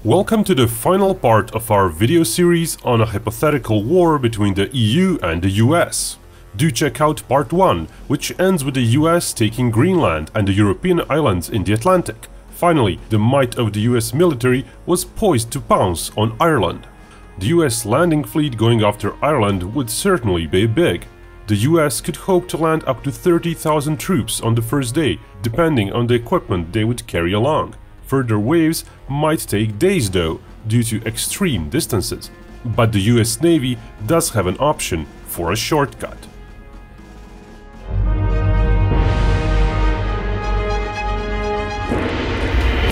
Welcome to the final part of our video series on a hypothetical war between the EU and the US. Do check out part 1, which ends with the US taking Greenland and the European islands in the Atlantic. Finally, the might of the US military was poised to pounce on Ireland. The US landing fleet going after Ireland would certainly be big. The US could hope to land up to 30,000 troops on the first day, depending on the equipment they would carry along. Further waves might take days though, due to extreme distances. But the US Navy does have an option for a shortcut.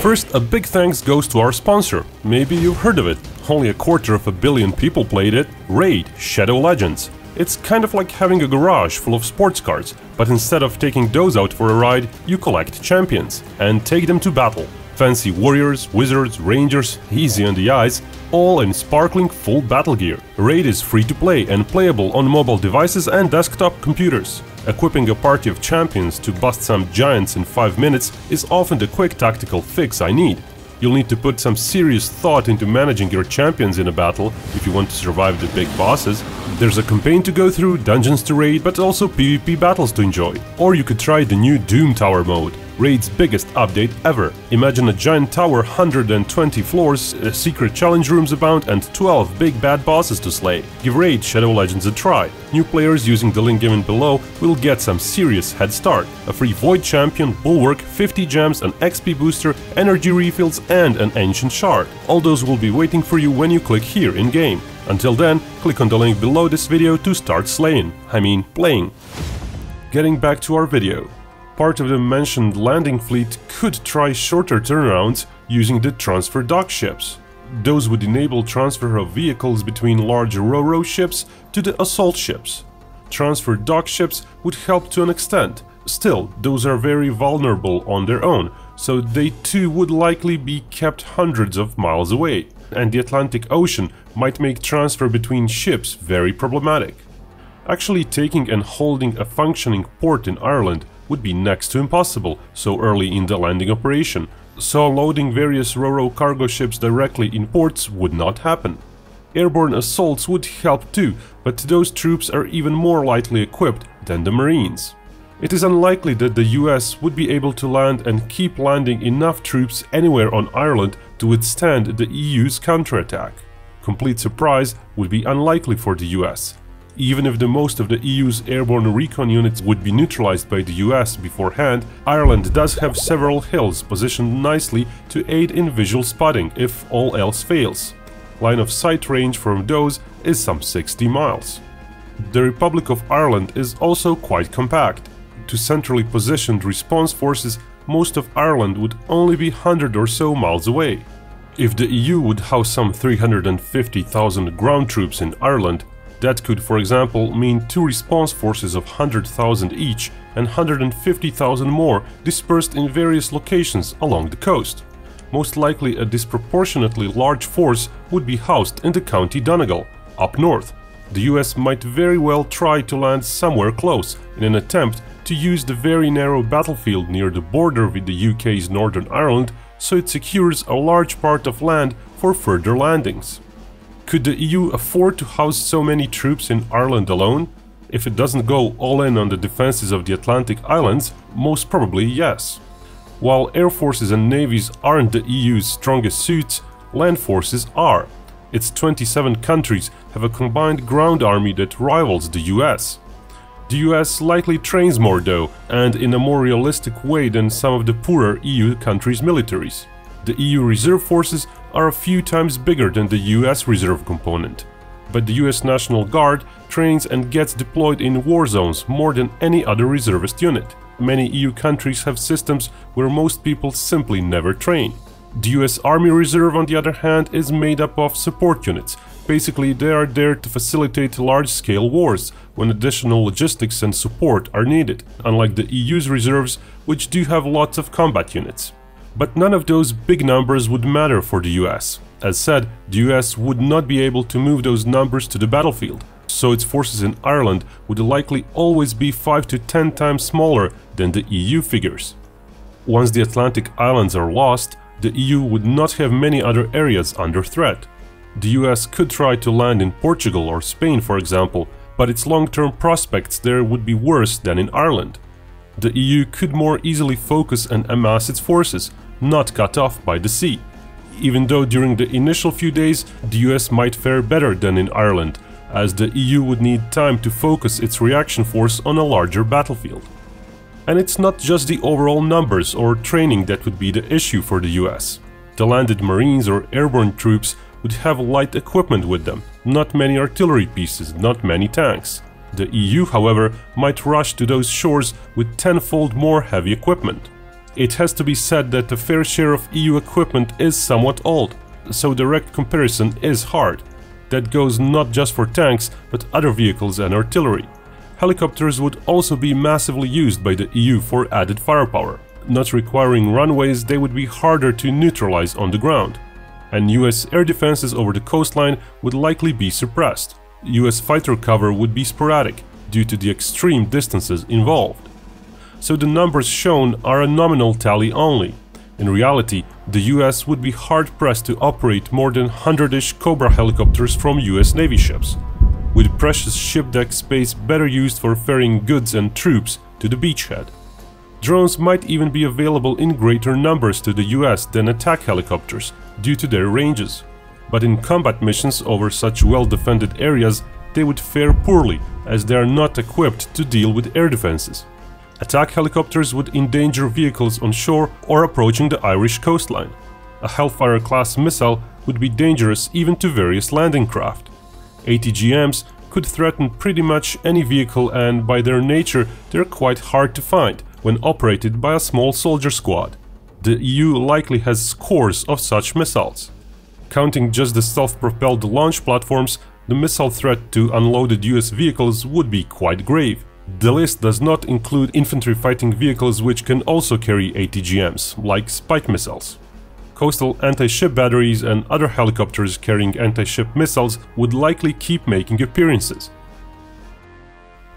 First, a big thanks goes to our sponsor. Maybe you've heard of it. Only 250 million people played it. Raid: Shadow Legends. It's kind of like having a garage full of sports cars, but instead of taking those out for a ride, you collect champions and take them to battle. Fancy warriors, wizards, rangers, easy on the eyes, all in sparkling full battle gear. Raid is free to play and playable on mobile devices and desktop computers. Equipping a party of champions to bust some giants in 5 minutes is often the quick tactical fix I need. You'll need to put some serious thought into managing your champions in a battle if you want to survive the big bosses. There's a campaign to go through, dungeons to raid, but also PvP battles to enjoy. Or you could try the new Doom Tower mode, Raid's biggest update ever. Imagine a giant tower, 120 floors, secret challenge rooms abound, and 12 big bad bosses to slay. Give Raid Shadow Legends a try. New players using the link given below will get some serious head start. A free Void Champion, Bulwark, 50 gems, an XP booster, energy refills, and an Ancient Shard. All those will be waiting for you when you click here in-game. Until then, click on the link below this video to start slaying. Playing. Getting back to our video. Part of the mentioned landing fleet could try shorter turnarounds using the transfer dock ships. Those would enable transfer of vehicles between large ro-ro ships to the assault ships. Transfer dock ships would help to an extent. Still, those are very vulnerable on their own, so they too would likely be kept hundreds of miles away, and the Atlantic Ocean might make transfer between ships very problematic. Actually taking and holding a functioning port in Ireland would be next to impossible so early in the landing operation, so loading various ro-ro cargo ships directly in ports would not happen. Airborne assaults would help too, but those troops are even more lightly equipped than the Marines. It is unlikely that the US would be able to land and keep landing enough troops anywhere on Ireland to withstand the EU's counterattack. Complete surprise would be unlikely for the US. Even if the most of the EU's airborne recon units would be neutralized by the US beforehand, Ireland does have several hills positioned nicely to aid in visual spotting if all else fails. Line of sight range from those is some 60 miles. The Republic of Ireland is also quite compact. To centrally positioned response forces, most of Ireland would only be 100 or so miles away. If the EU would house some 350,000 ground troops in Ireland, that could, for example, mean 2 response forces of 100,000 each and 150,000 more dispersed in various locations along the coast. Most likely a disproportionately large force would be housed in the County Donegal, up north. The US might very well try to land somewhere close in an attempt to use the very narrow battlefield near the border with the UK's Northern Ireland so it secures a large part of land for further landings. Could the EU afford to house so many troops in Ireland alone? If it doesn't go all in on the defenses of the Atlantic Islands, most probably yes. While air forces and navies aren't the EU's strongest suits, land forces are. Its 27 countries have a combined ground army that rivals the US. The US likely trains more though, and in a more realistic way than some of the poorer EU countries' militaries. The EU reserve forces are a few times bigger than the US reserve component. But the US National Guard trains and gets deployed in war zones more than any other reservist unit. Many EU countries have systems where most people simply never train. The US Army Reserve, on the other hand, is made up of support units. Basically, they are there to facilitate large-scale wars when additional logistics and support are needed, unlike the EU's reserves, which do have lots of combat units. But none of those big numbers would matter for the US. As said, the US would not be able to move those numbers to the battlefield, so its forces in Ireland would likely always be 5 to 10 times smaller than the EU figures. Once the Atlantic Islands are lost, the EU would not have many other areas under threat. The US could try to land in Portugal or Spain, for example, but its long-term prospects there would be worse than in Ireland. The EU could more easily focus and amass its forces, not cut off by the sea. Even though during the initial few days the US might fare better than in Ireland, as the EU would need time to focus its reaction force on a larger battlefield. And it's not just the overall numbers or training that would be the issue for the US. The landed Marines or airborne troops would have light equipment with them, not many artillery pieces, not many tanks. The EU, however, might rush to those shores with tenfold more heavy equipment. It has to be said that a fair share of EU equipment is somewhat old, so direct comparison is hard. That goes not just for tanks, but other vehicles and artillery. Helicopters would also be massively used by the EU for added firepower. Not requiring runways, they would be harder to neutralize on the ground. And US air defenses over the coastline would likely be suppressed. US fighter cover would be sporadic, due to the extreme distances involved. So the numbers shown are a nominal tally only. In reality, the US would be hard-pressed to operate more than 100-ish Cobra helicopters from US Navy ships, with precious ship deck space better used for ferrying goods and troops to the beachhead. Drones might even be available in greater numbers to the US than attack helicopters, due to their ranges. But in combat missions over such well-defended areas, they would fare poorly, as they are not equipped to deal with air defenses. Attack helicopters would endanger vehicles on shore or approaching the Irish coastline. A Hellfire-class missile would be dangerous even to various landing craft. ATGMs could threaten pretty much any vehicle, and by their nature they're quite hard to find when operated by a small soldier squad. The EU likely has scores of such missiles. Counting just the self-propelled launch platforms, the missile threat to unloaded US vehicles would be quite grave. The list does not include infantry fighting vehicles which can also carry ATGMs, like Spike missiles. Coastal anti-ship batteries and other helicopters carrying anti-ship missiles would likely keep making appearances.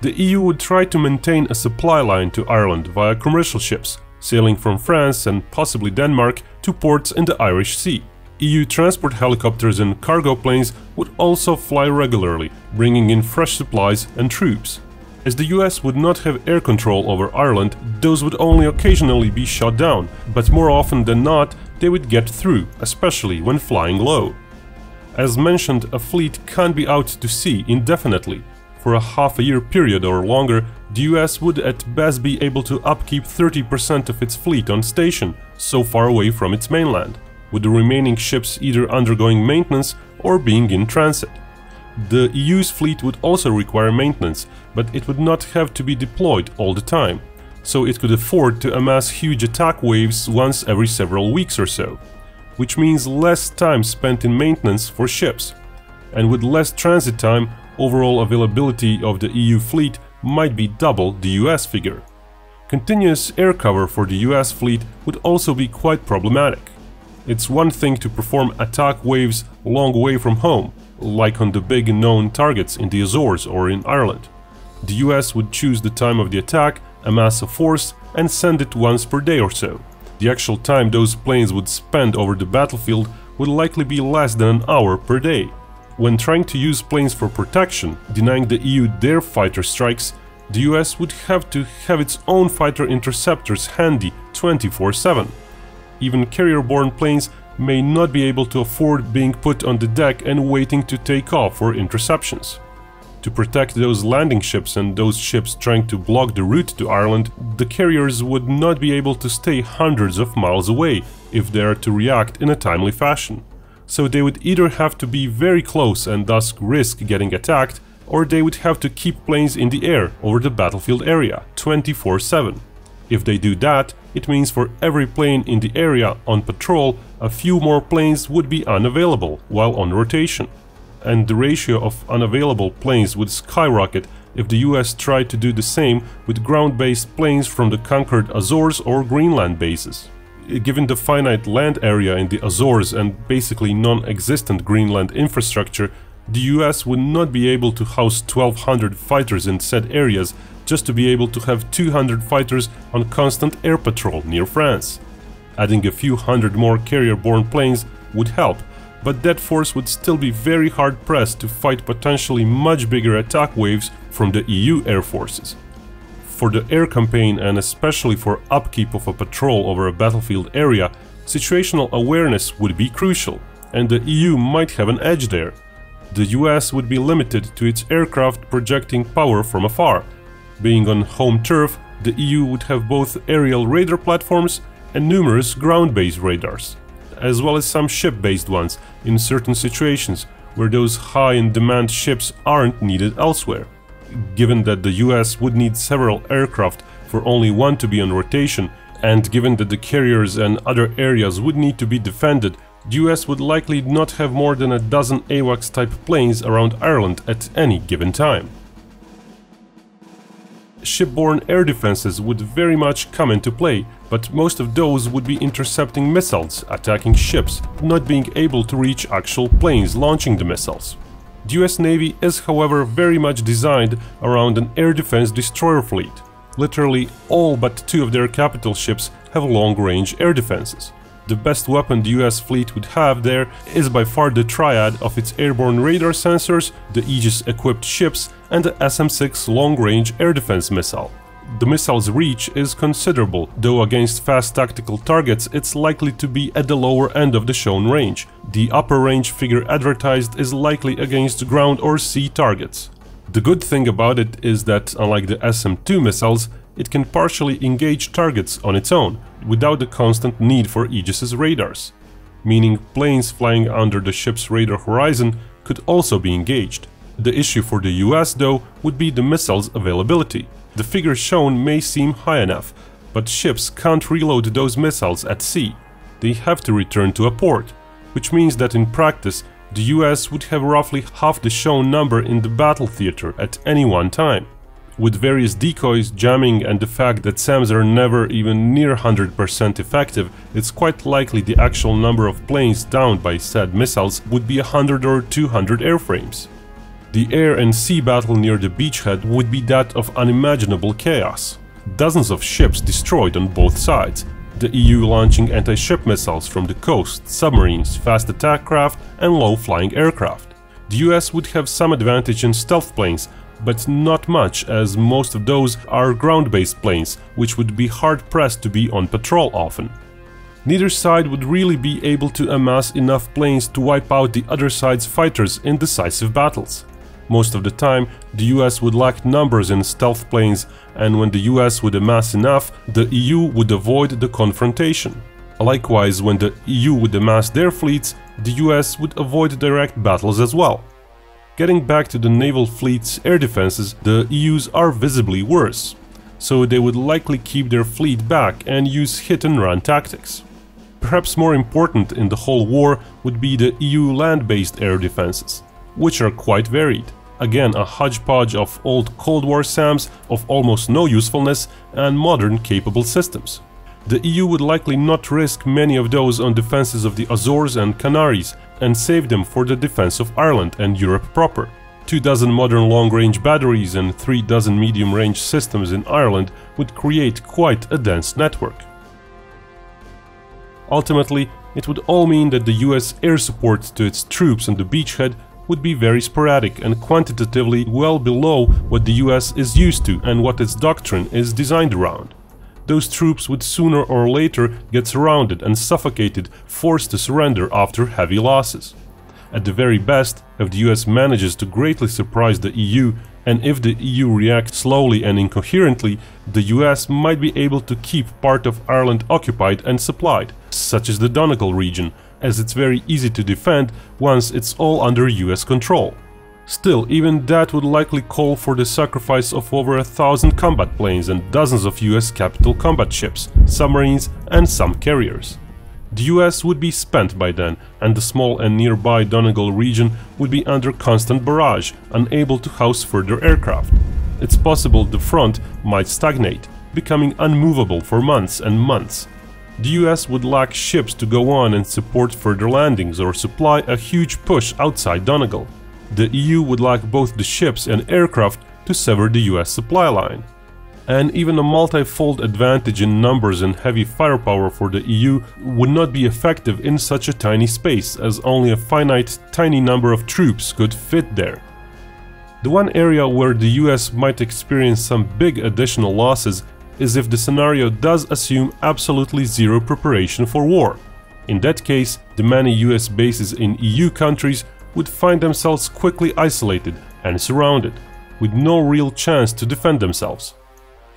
The EU would try to maintain a supply line to Ireland via commercial ships, sailing from France and possibly Denmark to ports in the Irish Sea. EU transport helicopters and cargo planes would also fly regularly, bringing in fresh supplies and troops. As the US would not have air control over Ireland, those would only occasionally be shot down, but more often than not, they would get through, especially when flying low. As mentioned, a fleet can't be out to sea indefinitely. For a half-a-year period or longer, the US would at best be able to upkeep 30% of its fleet on station, so far away from its mainland, with the remaining ships either undergoing maintenance or being in transit. The EU's fleet would also require maintenance, but it would not have to be deployed all the time, so it could afford to amass huge attack waves once every several weeks or so, which means less time spent in maintenance for ships. And with less transit time, overall availability of the EU fleet might be double the US figure. Continuous air cover for the US fleet would also be quite problematic. It's one thing to perform attack waves long way from home, like on the big known targets in the Azores or in Ireland. The US would choose the time of the attack, amass a force, and send it once per day or so. The actual time those planes would spend over the battlefield would likely be less than an hour per day. When trying to use planes for protection, denying the EU their fighter strikes, the US would have to have its own fighter interceptors handy 24/7. Even carrier-borne planes may not be able to afford being put on the deck and waiting to take off for interceptions. To protect those landing ships and those ships trying to block the route to Ireland, the carriers would not be able to stay hundreds of miles away if they are to react in a timely fashion. So they would either have to be very close and thus risk getting attacked, or they would have to keep planes in the air over the battlefield area 24/7. If they do that, it means for every plane in the area on patrol, a few more planes would be unavailable while on rotation. And the ratio of unavailable planes would skyrocket if the US tried to do the same with ground-based planes from the conquered Azores or Greenland bases. Given the finite land area in the Azores and basically non-existent Greenland infrastructure, the US would not be able to house 1,200 fighters in said areas just to be able to have 200 fighters on constant air patrol near France. Adding a few hundred more carrier-borne planes would help, but that force would still be very hard-pressed to fight potentially much bigger attack waves from the EU air forces. For the air campaign, and especially for upkeep of a patrol over a battlefield area, situational awareness would be crucial, and the EU might have an edge there. The US would be limited to its aircraft projecting power from afar. Being on home turf, the EU would have both aerial radar platforms and numerous ground-based radars, as well as some ship-based ones in certain situations where those high-in-demand ships aren't needed elsewhere. Given that the US would need several aircraft for only one to be on rotation, and given that the carriers and other areas would need to be defended, the US would likely not have more than a dozen AWACS-type planes around Ireland at any given time. Shipborne air defenses would very much come into play, but most of those would be intercepting missiles, attacking ships, not being able to reach actual planes launching the missiles. The US Navy is, however, very much designed around an air defense destroyer fleet. Literally all but 2 of their capital ships have long-range air defenses. The best weapon the US fleet would have there is by far the triad of its airborne radar sensors, the Aegis-equipped ships, and the SM-6 long-range air defense missile. The missile's reach is considerable, though against fast tactical targets it's likely to be at the lower end of the shown range. The upper range figure advertised is likely against ground or sea targets. The good thing about it is that, unlike the SM-2 missiles, it can partially engage targets on its own, without the constant need for Aegis's radars, meaning planes flying under the ship's radar horizon could also be engaged. The issue for the US, though, would be the missile's availability. The figure shown may seem high enough, but ships can't reload those missiles at sea. They have to return to a port, which means that in practice, the US would have roughly half the shown number in the battle theater at any one time. With various decoys, jamming, and the fact that SAMs are never even near 100% effective, it's quite likely the actual number of planes downed by said missiles would be 100 or 200 airframes. The air and sea battle near the beachhead would be that of unimaginable chaos. Dozens of ships destroyed on both sides, the EU launching anti-ship missiles from the coast, submarines, fast attack craft, and low-flying aircraft. The US would have some advantage in stealth planes, but not much, as most of those are ground-based planes, which would be hard-pressed to be on patrol often. Neither side would really be able to amass enough planes to wipe out the other side's fighters in decisive battles. Most of the time, the US would lack numbers in stealth planes, and when the US would amass enough, the EU would avoid the confrontation. Likewise, when the EU would amass their fleets, the US would avoid direct battles as well. Getting back to the naval fleet's air defenses, the EU's are visibly worse, so they would likely keep their fleet back and use hit-and-run tactics. Perhaps more important in the whole war would be the EU land-based air defenses, which are quite varied. Again, a hodgepodge of old Cold War SAMs of almost no usefulness and modern capable systems. The EU would likely not risk many of those on defenses of the Azores and Canaries and save them for the defense of Ireland and Europe proper. 24 modern long-range batteries and 3 medium-range systems in Ireland would create quite a dense network. Ultimately, it would all mean that the US air support to its troops on the beachhead would be very sporadic and quantitatively well below what the US is used to and what its doctrine is designed around. Those troops would sooner or later get surrounded and suffocated, forced to surrender after heavy losses. At the very best, if the US manages to greatly surprise the EU, and if the EU reacts slowly and incoherently, the US might be able to keep part of Ireland occupied and supplied, such as the Donegal region, as it's very easy to defend once it's all under US control. Still, even that would likely call for the sacrifice of over 1,000 combat planes and dozens of US capital combat ships, submarines, and some carriers. The US would be spent by then, and the small and nearby Donegal region would be under constant barrage, unable to house further aircraft. It's possible the front might stagnate, becoming unmovable for months and months. The US would lack ships to go on and support further landings or supply a huge push outside Donegal. The EU would lack both the ships and aircraft to sever the US supply line. And even a multi-fold advantage in numbers and heavy firepower for the EU would not be effective in such a tiny space, as only a finite tiny number of troops could fit there. The one area where the US might experience some big additional losses is if the scenario does assume absolutely zero preparation for war. In that case, the many US bases in EU countries would find themselves quickly isolated and surrounded, with no real chance to defend themselves.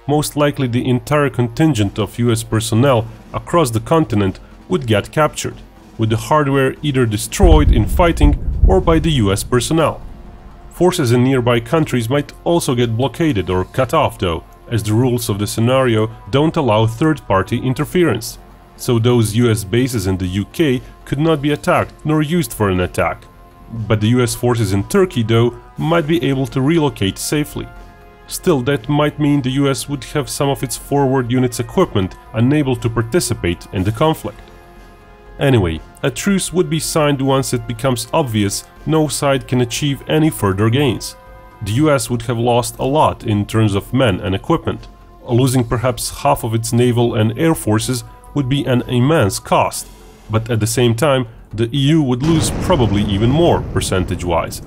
Most likely the entire contingent of US personnel across the continent would get captured, with the hardware either destroyed in fighting or by the US personnel. Forces in nearby countries might also get blockaded or cut off though, as the rules of the scenario don't allow third-party interference. So those US bases in the UK could not be attacked nor used for an attack. But the US forces in Turkey though might be able to relocate safely. Still, that might mean the US would have some of its forward units' equipment unable to participate in the conflict. Anyway, a truce would be signed once it becomes obvious no side can achieve any further gains. The US would have lost a lot in terms of men and equipment. Losing perhaps half of its naval and air forces would be an immense cost, but at the same time the EU would lose probably even more percentage-wise.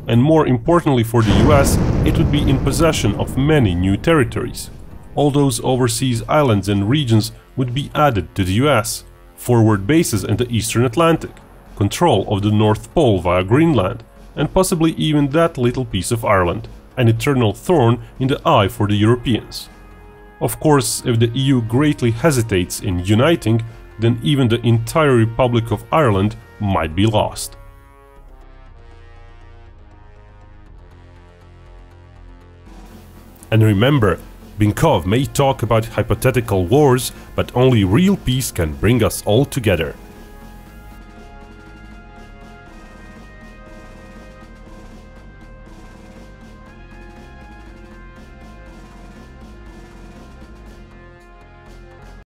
And more importantly for the US, it would be in possession of many new territories. All those overseas islands and regions would be added to the US, forward bases in the Eastern Atlantic, control of the North Pole via Greenland, and possibly even that little piece of Ireland, an eternal thorn in the eye for the Europeans. Of course, if the EU greatly hesitates in uniting, then even the entire Republic of Ireland might be lost. And remember, Binkov may talk about hypothetical wars, but only real peace can bring us all together.